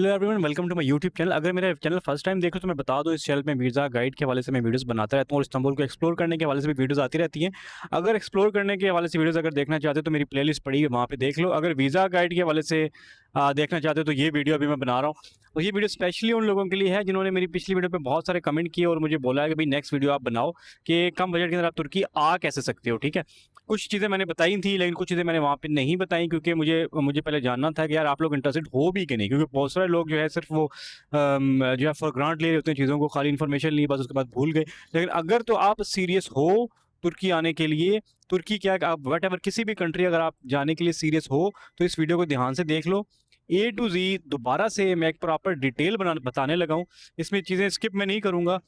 Hello everyone, welcome to my YouTube channel. अगर मेरा channel first time देख रहे हो तो मैं बता दूं, इस चैनल में वीज़ा गाइड के हवाले से मैं वीडियोस बनाता रहता हूँ और इस्तांबुल को एक्सप्लोर करने के हवाले से भी वीडियोस आती रहती हैं। अगर एक्सप्लोर करने के हवाले से वीडियोस अगर देखना चाहते हो तो मेरी प्लेलिस्ट पड़ी है, वहाँ पे देख लो। अगर वीज़ा गाइड के हवाले से देखना चाहते हो तो ये वीडियो अभी मैं बना रहा हूँ। और ये वीडियो स्पेशली उन लोगों के लिए है जिन्होंने मेरी पिछली वीडियो पे बहुत सारे कमेंट किए और मुझे बोला है कि भाई नेक्स्ट वीडियो आप बनाओ कि कम बजट के अंदर आप तुर्की आ कैसे सकते हो। ठीक है, कुछ चीज़ें मैंने बताई थी लेकिन कुछ चीज़ें मैंने वहाँ पे नहीं बताई, क्योंकि मुझे मुझे पहले जानना था कि यार आप लोग इंटरेस्टेड हो भी कि नहीं, क्योंकि बहुत सारे लोग जो है सिर्फ वो जो है फॉर ग्रांट ले रहे होते हैं चीज़ों को, खाली इन्फॉर्मेशन ली बस उसके बाद भूल गए। लेकिन अगर तो आप सीरियस हो तुर्की आने के लिए, तुर्की क्या आप वट किसी भी कंट्री अगर आप जाने के लिए सीरियस हो तो इस वीडियो को ध्यान से देख लो। ए टू जी दोबारा से मैं एक प्रॉपर डिटेल बताने लगा हूँ। इसमें चीज़ें स्किप मैं नहीं करूँगा।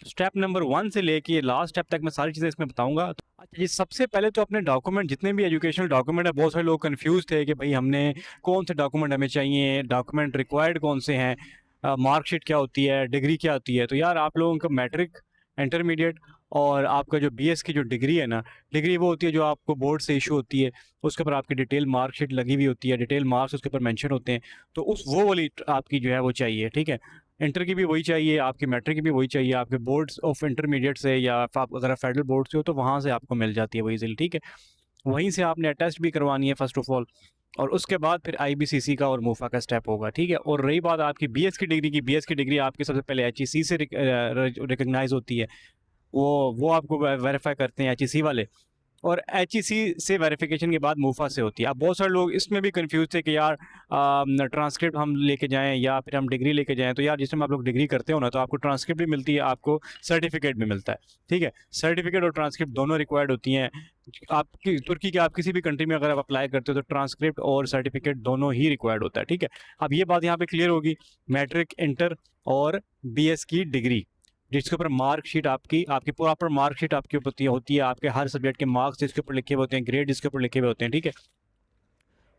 स्टेप नंबर 1 से लेके लास्ट स्टेप तक मैं सारी चीज़ें इसमें बताऊँगा। अच्छा जी, सबसे पहले तो अपने डॉक्यूमेंट, जितने भी एजुकेशनल डॉक्यूमेंट है, बहुत सारे लोग कन्फ्यूज़ थे कि भाई हमने कौन से डॉक्यूमेंट हमें चाहिए, डॉक्यूमेंट रिक्वायर्ड कौन से हैं, मार्कशीट क्या होती है, डिग्री क्या होती है। तो यार आप लोगों का मैट्रिक, इंटरमीडिएट और आपका जो बीएस की जो डिग्री है ना, डिग्री वो होती है जो आपको बोर्ड से इशू होती है, उसके ऊपर आपकी डिटेल मार्कशीट लगी हुई होती है, डिटेल मार्क्स उसके ऊपर मेंशन होते हैं। तो उस वो वाली आपकी जो है वो चाहिए। ठीक है, इंटर की भी वही चाहिए, आपकी मैट्रिक की भी वही चाहिए, आपके बोर्ड्स ऑफ इंटरमीडिएट से या आप अगर फेडरल बोर्ड से हो तो वहाँ से आपको मिल जाती है वही इजीली। ठीक है, वहीं से आपने अटेस्ट भी करवानी है फर्स्ट ऑफ ऑल, और उसके बाद फिर आईबीसीसी का और मूफा का स्टेप होगा। ठीक है, और रही बात आपकी बीएस की डिग्री की, बीएस की डिग्री आपकी सबसे पहले एचईसी से रिकग्नाइज होती है। वो आपको वेरीफाई करते हैं एचईसी वाले, और एचईसी से वेरिफिकेशन के बाद मूफा से होती है। अब बहुत सारे लोग इसमें भी कंफ्यूज थे कि यार ट्रांसक्रिप्ट हम लेके जाएं या फिर हम डिग्री लेके जाएं। तो यार जिस टाइम आप लोग डिग्री करते हो ना, तो आपको ट्रांसक्रिप्ट भी मिलती है, आपको सर्टिफिकेट भी मिलता है। ठीक है, सर्टिफिकेट और ट्रांसक्रिप्ट दोनों रिक्वायर्ड होती हैं। आपकी तुर्की के आप किसी भी कंट्री में अगर आप अप्लाई करते हो तो ट्रांसक्रिप्ट और सर्टिफिकेट दोनों ही रिक्वायर्ड होता है। ठीक है, अब ये बात यहाँ पे क्लियर होगी। मैट्रिक, इंटर और बीएस की डिग्री, जिसके ऊपर मार्कशीट आपकी आपकी प्रॉपर मार्कशीट आपकी होती है, आपके हर सब्जेक्ट के मार्क्स जिसके ऊपर लिखे हुए होते हैं, ग्रेड जिसके ऊपर लिखे हुए होते हैं। ठीक है,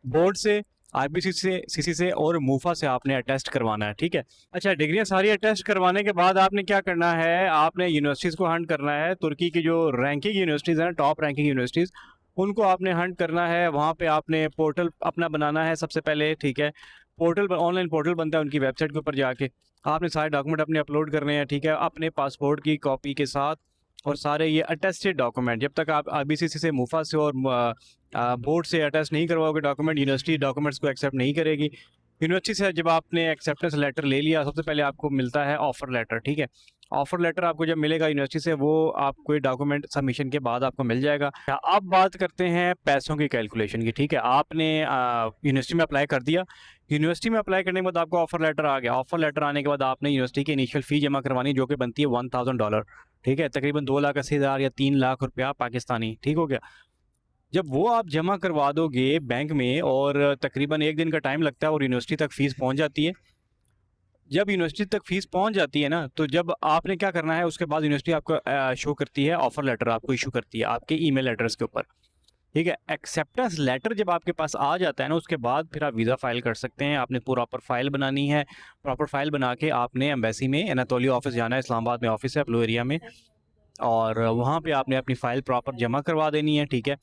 बोर्ड से, आईबीसी से, सीसी से और मूफा से आपने अटेस्ट करवाना है। ठीक है, अच्छा, डिग्रियां सारी अटेस्ट करवाने के बाद आपने क्या करना है, आपने यूनिवर्सिटीज़ को हंट करना है। तुर्की की जो रैंकिंग यूनिवर्सिटीज़ हैं, टॉप रैंकिंग यूनिवर्सिटीज़, उनको आपने हंट करना है। वहाँ पे आपने पोर्टल अपना बनाना है सबसे पहले। ठीक है, पोर्टल, ऑनलाइन पोर्टल बनता है उनकी वेबसाइट के ऊपर जाके, आपने सारे डॉक्यूमेंट अपने अपलोड करने हैं। ठीक है, अपने पासपोर्ट की कॉपी के साथ और सारे ये अटेस्टेड डॉक्यूमेंट, जब तक आप आईबीसीसी से, मूफा से और बोर्ड से अटेस्ट नहीं करवाओगे डॉक्यूमेंट, यूनिवर्सिटी डॉक्यूमेंट्स को एक्सेप्ट नहीं करेगी। यूनिवर्सिटी से जब आपने एक्सेप्टेंस लेटर ले लिया, सबसे पहले आपको मिलता है ऑफर लेटर। ठीक है, ऑफर लेटर आपको जब मिलेगा यूनिवर्सिटी से, वो आपको डॉक्यूमेंट सबमिशन के बाद आपको मिल जाएगा। अब बात करते हैं पैसों की कैलकुलेशन की। ठीक है, आपने यूनिवर्सिटी में अप्लाई कर दिया, यूनिवर्सिटी में अप्लाई करने के बाद आपको ऑफर लेटर आ गया। ऑफर लेटर आने के बाद आपने यूनिवर्सिटी की इनिशियल फ़ी जमा करवानी, जो कि बनती है $1000। ठीक है, तकरीबन 2,80,000 या 3 लाख रुपया पाकिस्तानी। ठीक हो गया, जब वो आप जमा करवा दोगे बैंक में, और तकरीबन 1 दिन का टाइम लगता है और यूनिवर्सिटी तक फ़ीस पहुंच जाती है। जब यूनिवर्सिटी तक फ़ीस पहुंच जाती है ना, तो जब आपने क्या करना है, उसके बाद यूनिवर्सिटी आपको शो करती है ऑफर लेटर, आपको इशू करती है आपके ईमेल एड्रेस के ऊपर। ठीक है, एक्सेप्टेंस लेटर जब आपके पास आ जाता है ना, उसके बाद फिर आप वीज़ा फाइल कर सकते हैं। आपने प्रॉपर फाइल बनानी है, प्रॉपर फाइल बना के आपने एम्बेसी में, एनातोलिया ऑफिस जाना है, इस्लामाबाद में ऑफिस है, ब्लू एरिया में, और वहाँ पे आपने अपनी फ़ाइल प्रॉपर जमा करवा देनी है। ठीक है,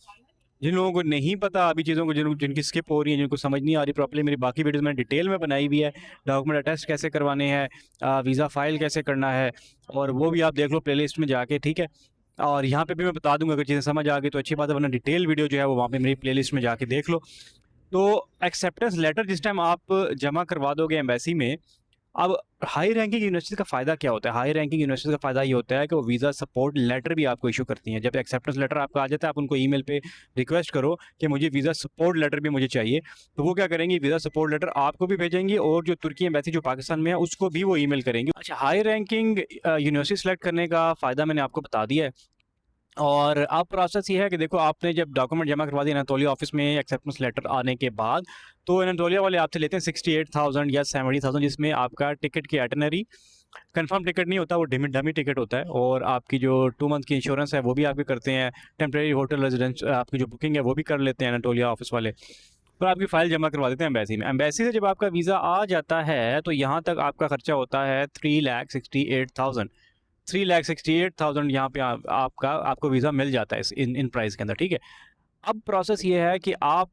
जिन लोगों को नहीं पता अभी चीज़ों को, जिनकी स्किप हो रही है, जिनको समझ नहीं आ रही प्रॉपर्ली, मेरी बाकी वीडियोस मैंने डिटेल में बनाई हुई है। डॉक्यूमेंट अटेस्ट कैसे करवाने हैं, वीज़ा फाइल कैसे करना है, और वो भी आप देख लो प्लेलिस्ट में जाके। ठीक है, और यहाँ पे भी मैं बता दूंगा, अगर चीज़ें समझ आ गई तो अच्छी बात है, वरना डिटेल वीडियो जो है वो वहाँ पे मेरी प्लेलिस्ट में जाके देख लो। तो एक्सेप्टेंस लेटर जिस टाइम आप जमा करवा दोगे एम्बेसी में, अब हाई रैंकिंग यूनिवर्सिटी का फ़ायदा क्या होता है? हाई रैंकिंग यूनिवर्सिटी का फ़ायदा ये होता है कि वो वीज़ा सपोर्ट लेटर भी आपको इशू करती हैं। जब एक्सेप्टेंस लेटर आपका आ जाता है, आप उनको ईमेल पे रिक्वेस्ट करो कि मुझे वीज़ा सपोर्ट लेटर भी मुझे चाहिए, तो वो क्या करेंगी, वीज़ा सपोर्ट लेटर आपको भी भेजेंगी, और जो तुर्की एम्बेसी जो पाकिस्तान में है उसको भी वो ईमेल करेंगी। अच्छा, हाई रैंकिंग यूनिवर्सिटी सेलेक्ट करने का फ़ायदा मैंने आपको बता दिया है। और अब प्रोसेस ये है कि देखो, आपने जब डॉक्यूमेंट जमा करवा दिया एनातोलिया ऑफिस में एक्सेप्टेंस लेटर आने के बाद, तो एनातोलिया वाले आपसे लेते हैं 68,000 या 70,000, जिसमें आपका टिकट की एटनरी, कंफर्म टिकट नहीं होता, वो डमी टिकट होता है, और आपकी जो 2 मंथ की इंश्योरेंस है वो भी आपके करते हैं, टेम्प्रेरी होटल रेजिडेंस आपकी जो बुकिंग है वो भी कर लेते हैं एनातोलिया ऑफिस वाले। फिर आपकी फ़ाइल जमा करवा देते हैं एम्बेसी में। एम्बेसी से जब आपका वीज़ा आ जाता है तो यहाँ तक आपका खर्चा होता है 3,68,000। 3,68,000 यहाँ पे आपको वीज़ा मिल जाता है इन प्राइस के अंदर। ठीक है, अब प्रोसेस ये है कि आप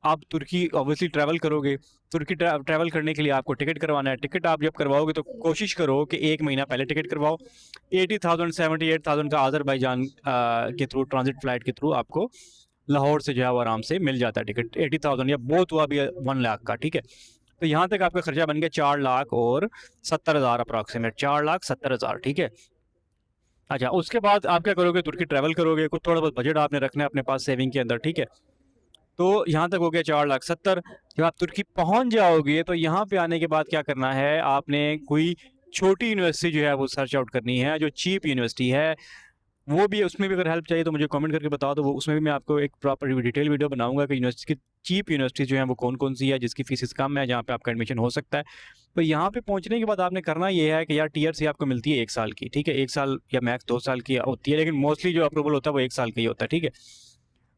आप तुर्की ऑब्वियसली ट्रैवल करोगे। तुर्की ट्रैवल करने के लिए आपको टिकट करवाना है। टिकट आप जब करवाओगे तो कोशिश करो कि 1 महीना पहले टिकट करवाओ। 80,000 78,000 का अज़रबैजान के थ्रू ट्रांजिट फ़्लाइट के थ्रू आपको लाहौर से जो है वो आराम से मिल जाता है टिकट। 80,000 या बहुत हुआ भी 1 लाख का, ठीक है? तो यहाँ तक आपका खर्चा बन गया 4 लाख और 70,000 अप्रॉक्सिमेट, 4 लाख 70,000, ठीक है? अच्छा, उसके बाद आप क्या करोगे, तुर्की ट्रैवल करोगे, कुछ थोड़ा बहुत बजट आपने रखना है अपने पास सेविंग के अंदर, ठीक है? तो यहाँ तक हो गया 4 लाख 70। जब आप तुर्की पहुँच जाओगे तो यहाँ पे आने के बाद क्या करना है, आपने कोई छोटी यूनिवर्सिटी जो है वो सर्च आउट करनी है, जो चीप यूनिवर्सिटी है। वो भी, उसमें भी अगर हेल्प चाहिए तो मुझे कमेंट करके बताओ, तो वो उसमें भी मैं आपको एक प्रॉपर डिटेल वीडियो बनाऊंगा कि यूनिवर्सिटी की चीप यूनिवर्सिटी जो है वो कौन कौन सी है, जिसकी फीसिस कम है, जहाँ पे आपका एडमिशन हो सकता है। तो यहाँ पे पहुँचने के बाद आपने करना ये है कि यार टीआरसी आपको मिलती है 1 साल की, ठीक है? 1 साल या मैक्स 2 साल की होती है, लेकिन मोस्टली जो अप्रूवल होता है वो 1 साल का ही होता है, ठीक है?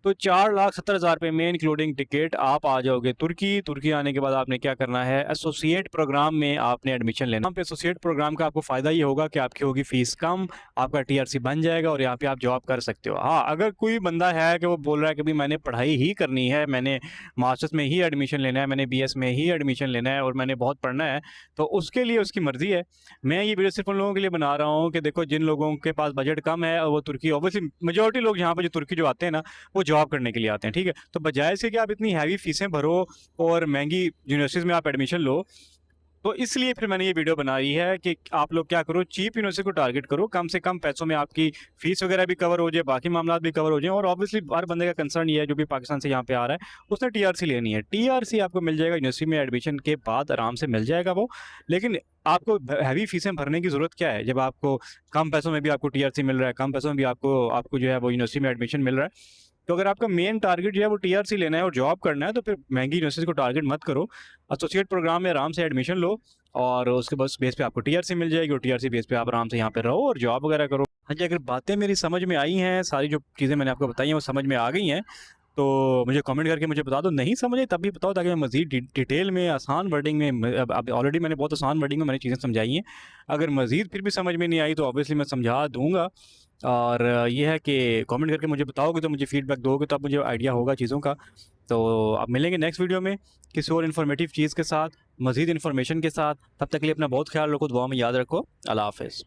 तो 4,70,000 में इंक्लूडिंग टिकट आप आ जाओगे तुर्की। तुर्की आने के बाद आपने क्या करना है, एसोसिएट प्रोग्राम में आपने एडमिशन लेना। यहाँ पे एसोसिएट प्रोग्राम का आपको फ़ायदा ये होगा कि आपकी होगी फ़ीस कम, आपका टीआरसी बन जाएगा और यहाँ पे आप जॉब कर सकते हो। हाँ, अगर कोई बंदा है कि वो बोल रहा है कि भाई मैंने पढ़ाई ही करनी है, मैंने मास्टर्स में ही एडमिशन लेना है, मैंने बीएस में ही एडमिशन लेना है और मैंने बहुत पढ़ना है, तो उसके लिए उसकी मर्ज़ी है। मैं ये वीडियो सिर्फ उन लोगों के लिए बना रहा हूँ कि देखो, जिन लोगों के पास बजट कम है और वो तुर्की, ऑब्वियसली मेजॉरिटी लोग यहाँ पर जो तुर्की जो आते हैं ना, वो जॉब करने के लिए आते हैं, ठीक है? तो बजाय इसके कि आप इतनी हैवी फीसें भरो और महंगी यूनिवर्सिटीज़ में आप एडमिशन लो, तो इसलिए फिर मैंने ये वीडियो बनाई है कि आप लोग क्या करो, चीप यूनिवर्सिटी को टारगेट करो, कम से कम पैसों में आपकी फीस वगैरह भी कवर हो जाए, बाकी मामला भी कवर हो जाए। और ऑब्वियसली हर बंदे का कंसर्न ये है जो भी पाकिस्तान से यहाँ पे आ रहा है, उसने टीआरसी लेनी है। टीआरसी आपको मिल जाएगा यूनिवर्सिटी में एडमिशन के बाद, आराम से मिल जाएगा वो। लेकिन आपको हैवी फीसें भरने की ज़रूरत क्या है, जब आपको कम पैसों में भी आपको टीआरसी मिल रहा है, कम पैसों में भी आपको आपको जो है वो यूनिवर्सिटी में एडमिशन मिल रहा है। तो अगर आपका मेन टारगेट जो है वो टीआरसी लेना है और जॉब करना है, तो फिर महंगी यूनिवर्सिटी को टारगेट मत करो। एसोसिएट प्रोग्राम में आराम से एडमिशन लो और उसके बस बेस पे आपको टीआरसी मिल जाएगी और टीआरसी बेस पे आप आराम से यहाँ पे रहो और जॉब वगैरह करो। हाँ जी, अगर बातें मेरी समझ में आई हैं, सारी जो चीज़ें मैंने आपको बताई हैं वो समझ में आ गई हैं, तो मुझे कमेंट करके मुझे बता दो। नहीं समझे तब भी बताओ, ताकि मैं मज़ीद डिटेल में, आसान वर्डिंग में, अब ऑलरेडी मैंने बहुत आसान वर्डिंग में मैंने चीज़ें समझाई हैं। अगर मज़ीद फिर भी समझ में नहीं आई तो ऑब्वियसली मैं समझा दूँगा। और ये है कि कमेंट करके मुझे बताओगे, तो मुझे फीडबैक दोगे, तो अब मुझे आइडिया होगा चीज़ों का। तो अब मिलेंगे नेक्स्ट वीडियो में किसी और इन्फॉर्मेटिव चीज़ के साथ, मज़ीद इन्फॉर्मेशन के साथ। तब तक के लिए अपना बहुत ख्याल रखो, दुआ में याद रखो। अल्लाह हाफ़िज़।